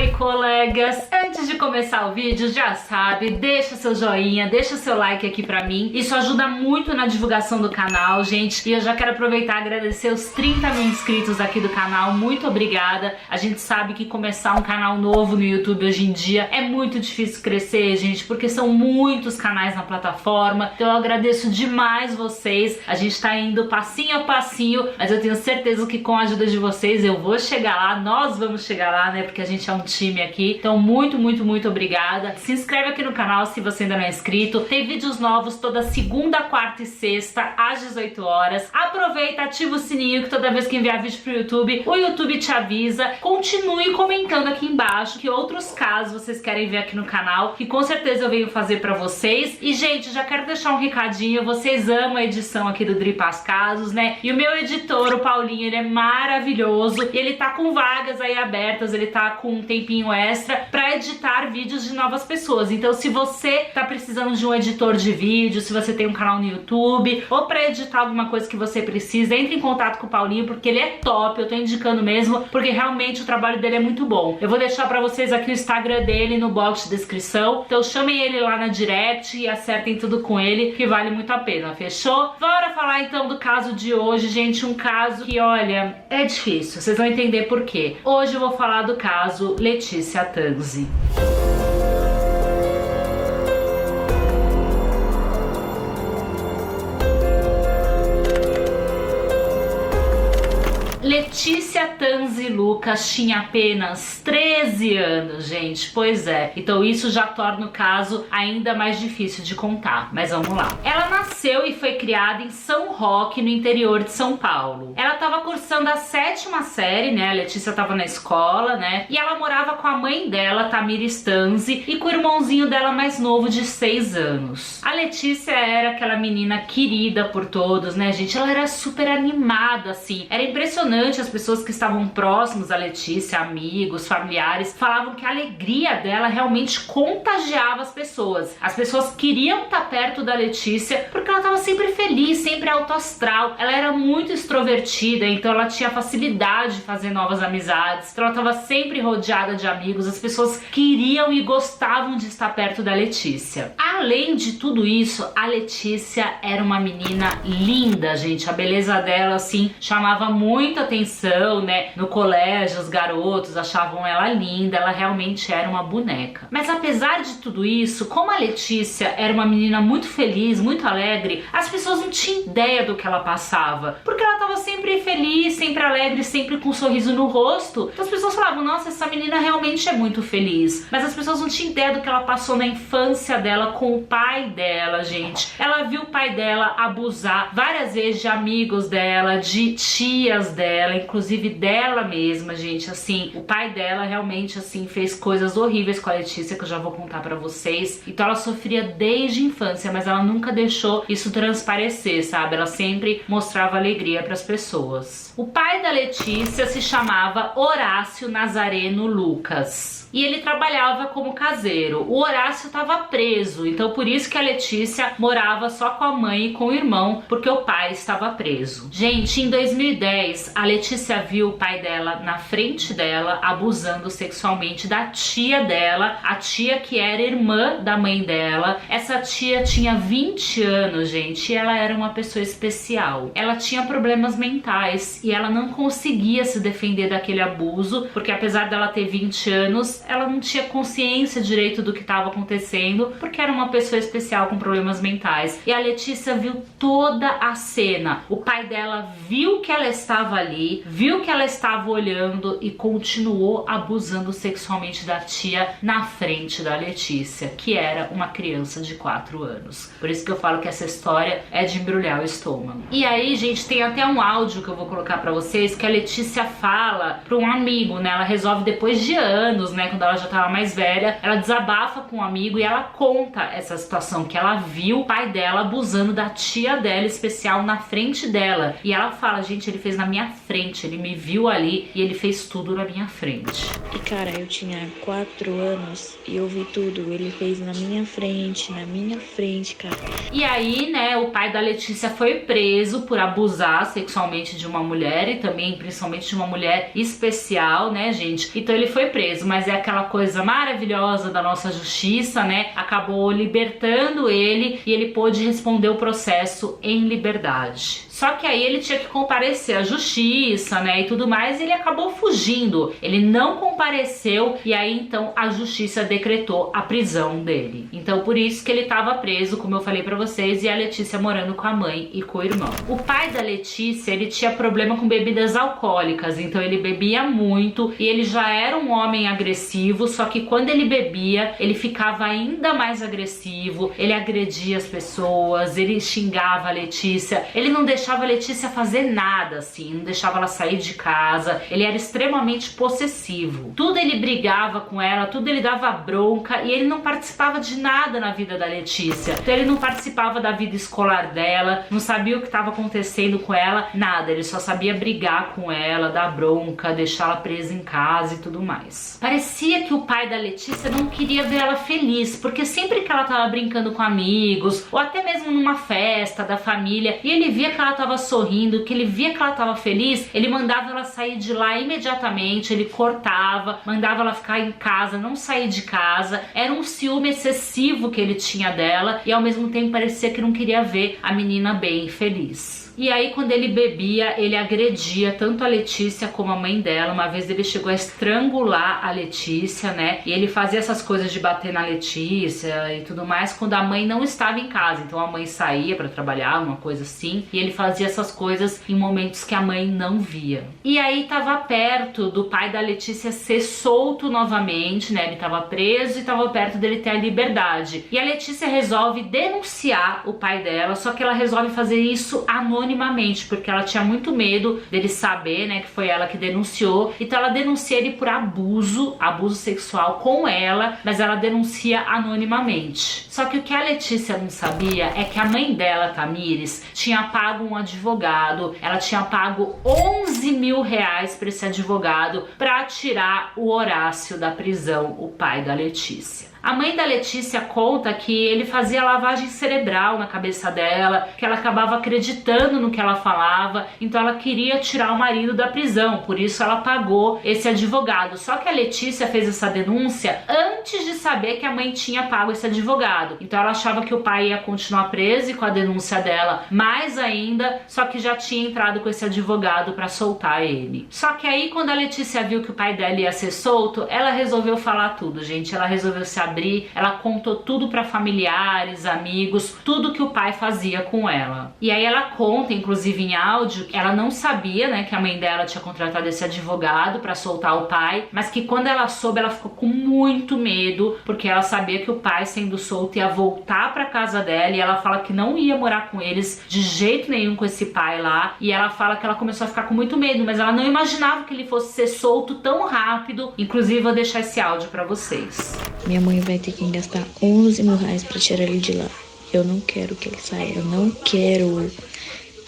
Oi, colegas! Antes de começar o vídeo, já sabe, deixa seu joinha, deixa seu like aqui pra mim. Isso ajuda muito na divulgação do canal, gente. E eu já quero aproveitar e agradecer os 30 mil inscritos aqui do canal. Muito obrigada. A gente sabe que começar um canal novo no YouTube hoje em dia é muito difícil crescer, gente, porque são muitos canais na plataforma. Então eu agradeço demais vocês. A gente tá indo passinho a passinho, mas eu tenho certeza que com a ajuda de vocês eu vou chegar lá, nós vamos chegar lá, né? Porque a gente é um time aqui. Então muito obrigada. Se inscreve aqui no canal se você ainda não é inscrito. Tem vídeos novos toda segunda, quarta e sexta às 18 horas. Aproveita, ativa o sininho que toda vez que enviar vídeo pro YouTube, o YouTube te avisa. Continue comentando aqui embaixo que outros casos vocês querem ver aqui no canal, que com certeza eu venho fazer pra vocês. E gente, já quero deixar um recadinho, vocês amam a edição aqui do Dripas Casos, né? E o meu editor, o Paulinho, ele é maravilhoso e ele tá com vagas aí abertas, ele tá com um tempinho extra pra editar vídeos de novas pessoas. Então se você tá precisando de um editor de vídeo, se você tem um canal no YouTube ou pra editar alguma coisa que você precisa, entre em contato com o Paulinho, porque ele é top, eu tô indicando mesmo, porque realmente o trabalho dele é muito bom. Eu vou deixar pra vocês aqui o Instagram dele no box de descrição, então chamem ele lá na direct e acertem tudo com ele, que vale muito a pena, fechou? Bora falar então do caso de hoje, gente, um caso que, olha, é difícil, vocês vão entender por quê. Hoje eu vou falar do caso Letícia Tanzi. Letícia Tanzi Lucas tinha apenas 13 anos, gente. Pois é. Então isso já torna o caso ainda mais difícil de contar. Mas vamos lá. Ela nasceu e foi criada em São Roque, no interior de São Paulo. Ela estava cursando a 7ª série, né? A Letícia estava na escola, né? E ela morava com a mãe dela, Tamires Tanzi, e com o irmãozinho dela mais novo de 6 anos. A Letícia era aquela menina querida por todos, né, gente? Ela era super animada, assim. Era impressionante. As pessoas que estavam próximos a Letícia, amigos, familiares, falavam que a alegria dela realmente contagiava as pessoas. As pessoas queriam estar perto da Letícia porque ela estava sempre feliz, sempre alto astral. Ela era muito extrovertida, então ela tinha facilidade de fazer novas amizades. Então ela estava sempre rodeada de amigos. As pessoas queriam e gostavam de estar perto da Letícia. Além de tudo isso, a Letícia era uma menina linda, gente. A beleza dela, assim, chamava muita atenção, né? No colégio, os garotos achavam ela linda, ela realmente era uma boneca. Mas apesar de tudo isso, como a Letícia era uma menina muito feliz, muito alegre, as pessoas não tinham ideia do que ela passava, porque ela estava sempre feliz, sempre alegre, sempre com um sorriso no rosto. Então as pessoas falavam, nossa, essa menina realmente é muito feliz. Mas as pessoas não tinham ideia do que ela passou na infância dela com o pai dela, gente. Ela viu o pai dela abusar várias vezes de amigos dela, de tias dela, inclusive dela mesma, gente. Assim, o pai dela realmente, assim, fez coisas horríveis com a Letícia, que eu já vou contar pra vocês. Então ela sofria desde a infância, mas ela nunca deixou isso transparecer, sabe? Ela sempre mostrava alegria pras pessoas. O pai da Letícia se chamava Horácio Nazareno Lucas e ele trabalhava como caseiro. O Horácio estava preso, então por isso que a Letícia morava só com a mãe e com o irmão, porque o pai estava preso. Gente, em 2010, a Letícia viu o pai dela na frente dela, abusando sexualmente da tia dela, a tia que era irmã da mãe dela. Essa tia tinha 20 anos, gente, e ela era uma pessoa especial. Ela tinha problemas mentais e ela não conseguia se defender daquele abuso, porque apesar dela ter 20 anos, ela não tinha consciência direito do que estava acontecendo, porque era uma pessoa especial com problemas mentais. E a Letícia viu toda a cena. O pai dela viu que ela estava ali, viu que ela estava olhando e continuou abusando sexualmente da tia na frente da Letícia, que era uma criança de 4 anos. Por isso que eu falo que essa história é de embrulhar o estômago. E aí, gente, tem até um áudio que eu vou colocar pra vocês, que a Letícia fala pra um amigo, né? Ela resolve depois de anos, né? Quando ela já tava mais velha, ela desabafa com um amigo e ela conta essa situação, que ela viu o pai dela abusando da tia dela especial na frente dela. E ela fala, gente, ele fez na minha frente, ele me viu ali e ele fez tudo na minha frente. E cara, eu tinha 4 anos e eu vi tudo, ele fez na minha frente, cara. E aí, né, o pai da Letícia foi preso por abusar sexualmente de uma mulher e também, principalmente, de uma mulher especial, né, gente? Então ele foi preso, mas é aquela coisa maravilhosa da nossa justiça, né? Acabou libertando ele e ele pôde responder o processo em liberdade. Só que aí ele tinha que comparecer à justiça, né, e tudo mais, e ele acabou fugindo. Ele não compareceu e aí então a justiça decretou a prisão dele. Então por isso que ele estava preso, como eu falei pra vocês, e a Letícia morando com a mãe e com o irmão. O pai da Letícia, ele tinha problema com bebidas alcoólicas, então ele bebia muito e ele já era um homem agressivo, só que quando ele bebia, ele ficava ainda mais agressivo, ele agredia as pessoas, ele xingava a Letícia, ele não deixava a Letícia fazer nada, assim, não deixava ela sair de casa, ele era extremamente possessivo. Tudo ele brigava com ela, tudo ele dava bronca e ele não participava de nada na vida da Letícia. Então ele não participava da vida escolar dela, não sabia o que estava acontecendo com ela, nada, ele só sabia brigar com ela, dar bronca, deixar ela presa em casa e tudo mais. Parecia que o pai da Letícia não queria ver ela feliz, porque sempre que ela tava brincando com amigos, ou até mesmo numa festa da família, e ele via que ela tava sorrindo, que ele via que ela tava feliz, ele mandava ela sair de lá imediatamente, ele cortava, mandava ela ficar em casa, não sair de casa. Era um ciúme excessivo que ele tinha dela e ao mesmo tempo parecia que não queria ver a menina bem feliz. E aí quando ele bebia, ele agredia tanto a Letícia como a mãe dela. Uma vez ele chegou a estrangular a Letícia, né? E ele fazia essas coisas de bater na Letícia e tudo mais quando a mãe não estava em casa. Então a mãe saía pra trabalhar, uma coisa assim, e ele fazia essas coisas em momentos que a mãe não via. E aí tava perto do pai da Letícia ser solto novamente, né? Ele tava preso e tava perto dele ter a liberdade. E a Letícia resolve denunciar o pai dela, só que ela resolve fazer isso anonimamente, porque ela tinha muito medo dele saber, né, que foi ela que denunciou. Então ela denuncia ele por abuso sexual com ela, mas ela denuncia anonimamente. Só que o que a Letícia não sabia é que a mãe dela, Tamires, tinha pago um advogado, ela tinha pago 11 mil reais para esse advogado para tirar o Horácio da prisão, o pai da Letícia. A mãe da Letícia conta que ele fazia lavagem cerebral na cabeça dela, que ela acabava acreditando no que ela falava, então ela queria tirar o marido da prisão, por isso ela pagou esse advogado. Só que a Letícia fez essa denúncia antes de saber que a mãe tinha pago esse advogado, então ela achava que o pai ia continuar preso e com a denúncia dela mais ainda, só que já tinha entrado com esse advogado para soltar ele. Só que aí quando a Letícia viu que o pai dela ia ser solto, ela resolveu falar tudo, gente, ela resolveu se abrir. Ela contou tudo para familiares, amigos, tudo que o pai fazia com ela. E aí ela conta, inclusive em áudio, que ela não sabia, né, que a mãe dela tinha contratado esse advogado para soltar o pai, mas que quando ela soube, ela ficou com muito medo, porque ela sabia que o pai, sendo solto, ia voltar para casa dela, e ela fala que não ia morar com eles de jeito nenhum, com esse pai lá. E ela fala que ela começou a ficar com muito medo, mas ela não imaginava que ele fosse ser solto tão rápido. Inclusive vou deixar esse áudio para vocês. Minha mãe vai ter que gastar 11 mil reais pra tirar ele de lá. Eu não quero que ele saia, eu não quero.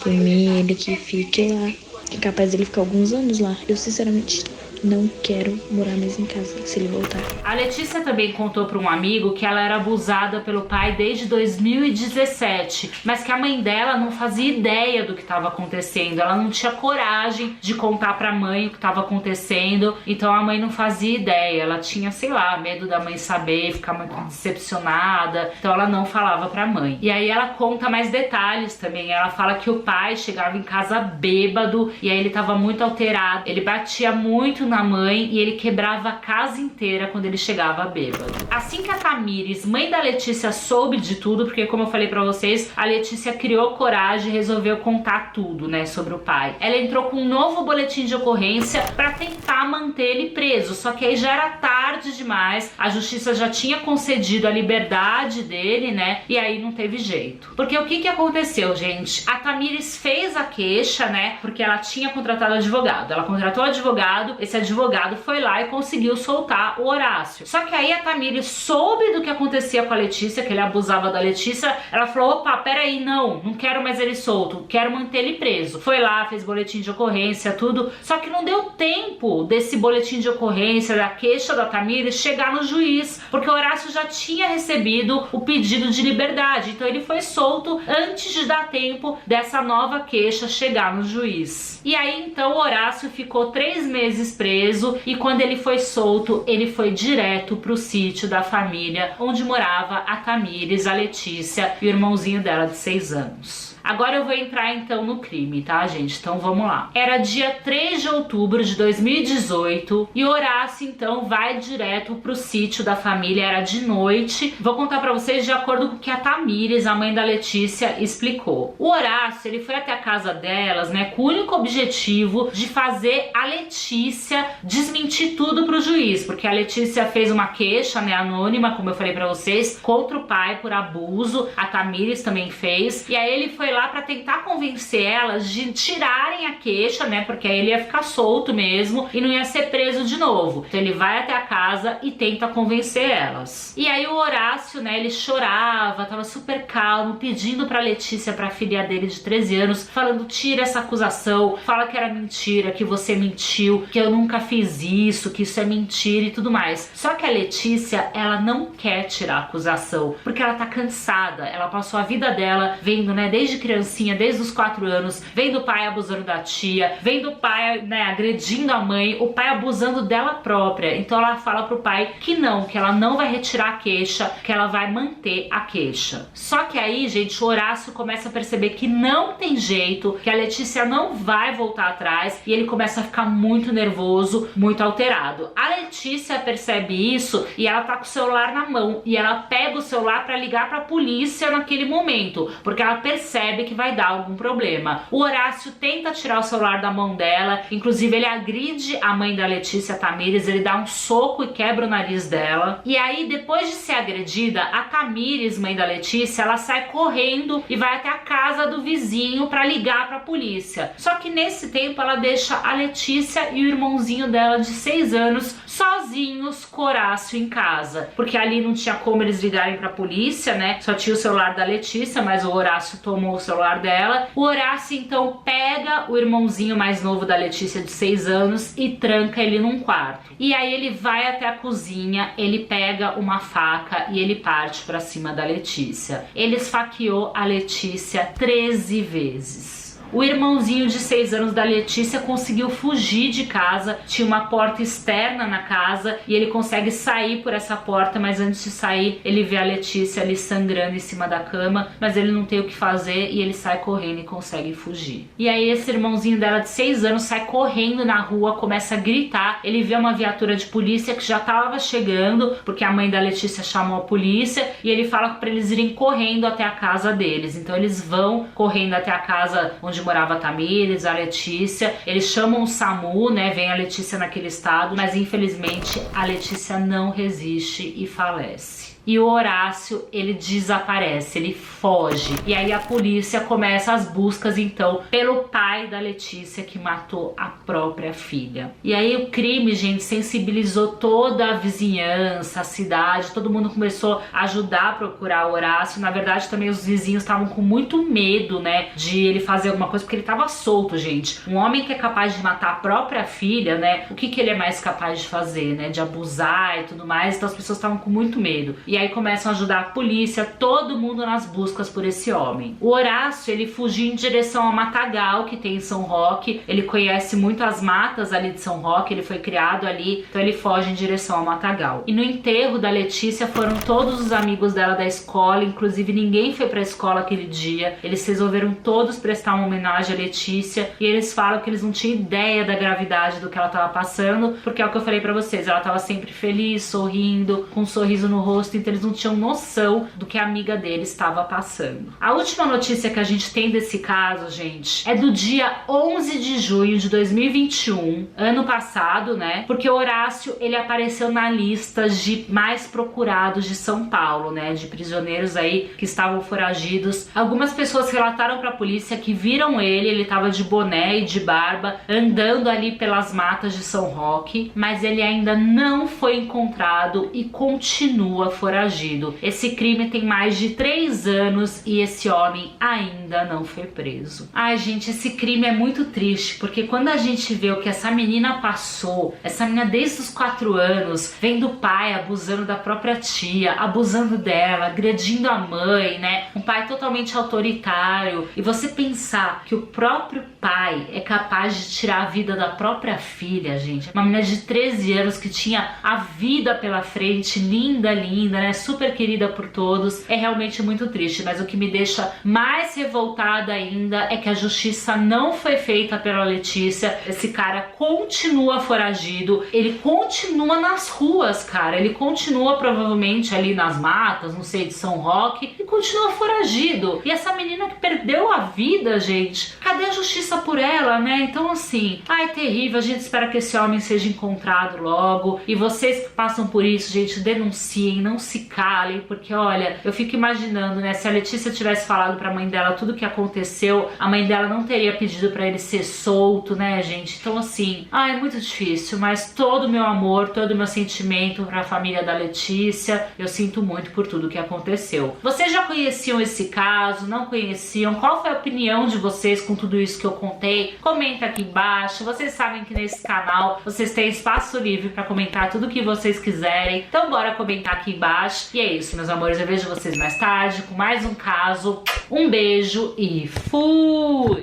Por mim, ele que fique lá. É capaz dele ficar alguns anos lá. Eu sinceramente não quero morar mais em casa se ele voltar. A Letícia também contou para um amigo que ela era abusada pelo pai desde 2017, mas que a mãe dela não fazia ideia do que estava acontecendo. Ela não tinha coragem de contar para a mãe o que estava acontecendo, então a mãe não fazia ideia. Ela tinha, sei lá, medo da mãe saber, ficar muito decepcionada, então ela não falava para a mãe. E aí ela conta mais detalhes também. Ela fala que o pai chegava em casa bêbado e aí ele estava muito alterado, ele batia muito na mãe e ele quebrava a casa inteira quando ele chegava bêbado. Assim que a Tamires, mãe da Letícia, soube de tudo, porque como eu falei pra vocês, a Letícia criou coragem e resolveu contar tudo, né, sobre o pai. Ela entrou com um novo boletim de ocorrência pra tentar manter ele preso, só que aí já era tarde tarde demais, a justiça já tinha concedido a liberdade dele, né? E aí não teve jeito. Porque o que aconteceu, gente? A Tamires fez a queixa, né? Porque ela tinha contratado advogado. Ela contratou advogado, esse advogado foi lá e conseguiu soltar o Horácio. Só que aí a Tamires soube do que acontecia com a Letícia, que ele abusava da Letícia. Ela falou, opa, peraí, não quero mais ele solto, quero manter ele preso. Foi lá, fez boletim de ocorrência, tudo. Só que não deu tempo desse boletim de ocorrência, da queixa da Tamires, chegar no juiz, porque o Horácio já tinha recebido o pedido de liberdade. Então ele foi solto antes de dar tempo dessa nova queixa chegar no juiz. E aí então o Horácio ficou 3 meses preso e quando ele foi solto, ele foi direto pro sítio da família onde morava a Tamires, a Letícia e o irmãozinho dela de 6 anos. Agora eu vou entrar então no crime, tá, gente? Então vamos lá. Era dia 3 de outubro de 2018 e o Horácio então vai direto pro sítio da família, era de noite. Vou contar pra vocês de acordo com o que a Tamires, a mãe da Letícia, explicou. O Horácio, ele foi até a casa delas, né, com o único objetivo de fazer a Letícia desmentir tudo pro juiz, porque a Letícia fez uma queixa, né, anônima, como eu falei pra vocês, contra o pai por abuso, a Tamires também fez, e aí ele foi lá pra tentar convencer elas de tirarem a queixa, né, porque aí ele ia ficar solto mesmo e não ia ser preso de novo. Então ele vai até a casa e tenta convencer elas. E aí o Horácio, né, ele chorava, tava super calmo, pedindo pra Letícia, pra filha dele de 13 anos, falando, tira essa acusação, fala que era mentira, que você mentiu, que eu nunca fiz isso, que isso é mentira e tudo mais. Só que a Letícia, ela não quer tirar a acusação, porque ela tá cansada, ela passou a vida dela vendo, né, desde criancinha, desde os 4 anos, vendo o pai abusando da tia, vendo o pai, né, agredindo a mãe, o pai abusando dela própria. Então ela fala pro pai que ela não vai retirar a queixa, que ela vai manter a queixa. Só que aí, gente, o Horácio começa a perceber que não tem jeito, que a Letícia não vai voltar atrás e ele começa a ficar muito nervoso, muito alterado. A Letícia percebe isso e ela tá com o celular na mão e ela pega o celular pra ligar pra polícia naquele momento, porque ela percebe que vai dar algum problema. O Horácio tenta tirar o celular da mão dela, inclusive ele agride a mãe da Letícia, Tamires, ele dá um soco e quebra o nariz dela. E aí, depois de ser agredida, a Tamires, mãe da Letícia, ela sai correndo e vai até a casa do vizinho pra ligar pra polícia. Só que nesse tempo ela deixa a Letícia e o irmãozinho dela de 6 anos sozinhos com o Horácio em casa, porque ali não tinha como eles ligarem pra polícia, né? Só tinha o celular da Letícia, mas o Horácio tomou o celular dela. O Horácio então pega o irmãozinho mais novo da Letícia de 6 anos e tranca ele num quarto. E aí ele vai até a cozinha, ele pega uma faca e ele parte pra cima da Letícia. Ele esfaqueou a Letícia 13 vezes. O irmãozinho de 6 anos da Letícia conseguiu fugir de casa, tinha uma porta externa na casa e ele consegue sair por essa porta, mas antes de sair ele vê a Letícia ali sangrando em cima da cama, mas ele não tem o que fazer e ele sai correndo e consegue fugir. E aí esse irmãozinho dela de 6 anos sai correndo na rua, começa a gritar, ele vê uma viatura de polícia que já estava chegando, porque a mãe da Letícia chamou a polícia, e ele fala para eles irem correndo até a casa deles. Então eles vão correndo até a casa onde morava a Tamires, a Letícia, eles chamam o SAMU, né, vem a Letícia naquele estado, mas infelizmente a Letícia não resiste e falece. E o Horácio, ele desaparece, ele foge. E aí a polícia começa as buscas, então, pelo pai da Letícia que matou a própria filha. E aí o crime, gente, sensibilizou toda a vizinhança, a cidade, todo mundo começou a ajudar a procurar o Horácio. Na verdade, também os vizinhos estavam com muito medo, né, de ele fazer alguma coisa, porque ele estava solto, gente. Um homem que é capaz de matar a própria filha, né, o que ele é mais capaz de fazer, né, de abusar e tudo mais. Então as pessoas estavam com muito medo. E aí começam a ajudar a polícia, todo mundo nas buscas por esse homem. O Horácio, ele fugiu em direção a Matagal, que tem em São Roque. Ele conhece muito as matas ali de São Roque, ele foi criado ali, então ele foge em direção a Matagal. E no enterro da Letícia foram todos os amigos dela da escola, inclusive ninguém foi pra escola aquele dia. Eles resolveram todos prestar uma homenagem à Letícia e eles falam que eles não tinham ideia da gravidade do que ela tava passando, porque é o que eu falei pra vocês, ela tava sempre feliz, sorrindo, com um sorriso no rosto. então eles não tinham noção do que a amiga dele estava passando. A última notícia que a gente tem desse caso, gente, é do dia 11 de junho de 2021, ano passado, né? Porque o Horácio, ele apareceu na lista de mais procurados de São Paulo, né? De prisioneiros aí que estavam foragidos. Algumas pessoas relataram pra polícia que viram ele tava de boné e de barba, andando ali pelas matas de São Roque, mas ele ainda não foi encontrado e continua foragido. Esse crime tem mais de 3 anos e esse homem ainda não foi preso. Ai, gente, esse crime é muito triste, porque quando a gente vê o que essa menina passou, essa menina desde os 4 anos, vendo o pai abusando da própria tia, abusando dela, agredindo a mãe, né? Um pai totalmente autoritário. E você pensar que o próprio pai é capaz de tirar a vida da própria filha, gente. Uma menina de 13 anos que tinha a vida pela frente, linda, linda, né? Super querida por todos. É realmente muito triste, mas o que me deixa mais revoltada ainda é que a justiça não foi feita pela Letícia. Esse cara continua foragido, ele continua nas ruas, cara. Ele continua provavelmente ali nas matas, não sei, de São Roque, e continua foragido. E essa menina que perdeu a vida, gente, cadê a justiça por ela, né? Então assim, ai, terrível. A gente espera que esse homem seja encontrado logo. E vocês que passam por isso, gente, denunciem, não se calem, porque olha, eu fico imaginando, né, se a Letícia tivesse falado pra mãe dela tudo o que aconteceu, a mãe dela não teria pedido pra ele ser solto, né, gente? Então assim, ai, é muito difícil, mas todo o meu amor, todo o meu sentimento pra família da Letícia. Eu sinto muito por tudo que aconteceu. Vocês já conheciam esse caso? Não conheciam? Qual foi a opinião de vocês com tudo isso que eu contei? Comenta aqui embaixo. Vocês sabem que nesse canal vocês têm espaço livre pra comentar tudo o que vocês quiserem. Então bora comentar aqui embaixo. E é isso, meus amores. Eu vejo vocês mais tarde com mais um caso. Um beijo e fui!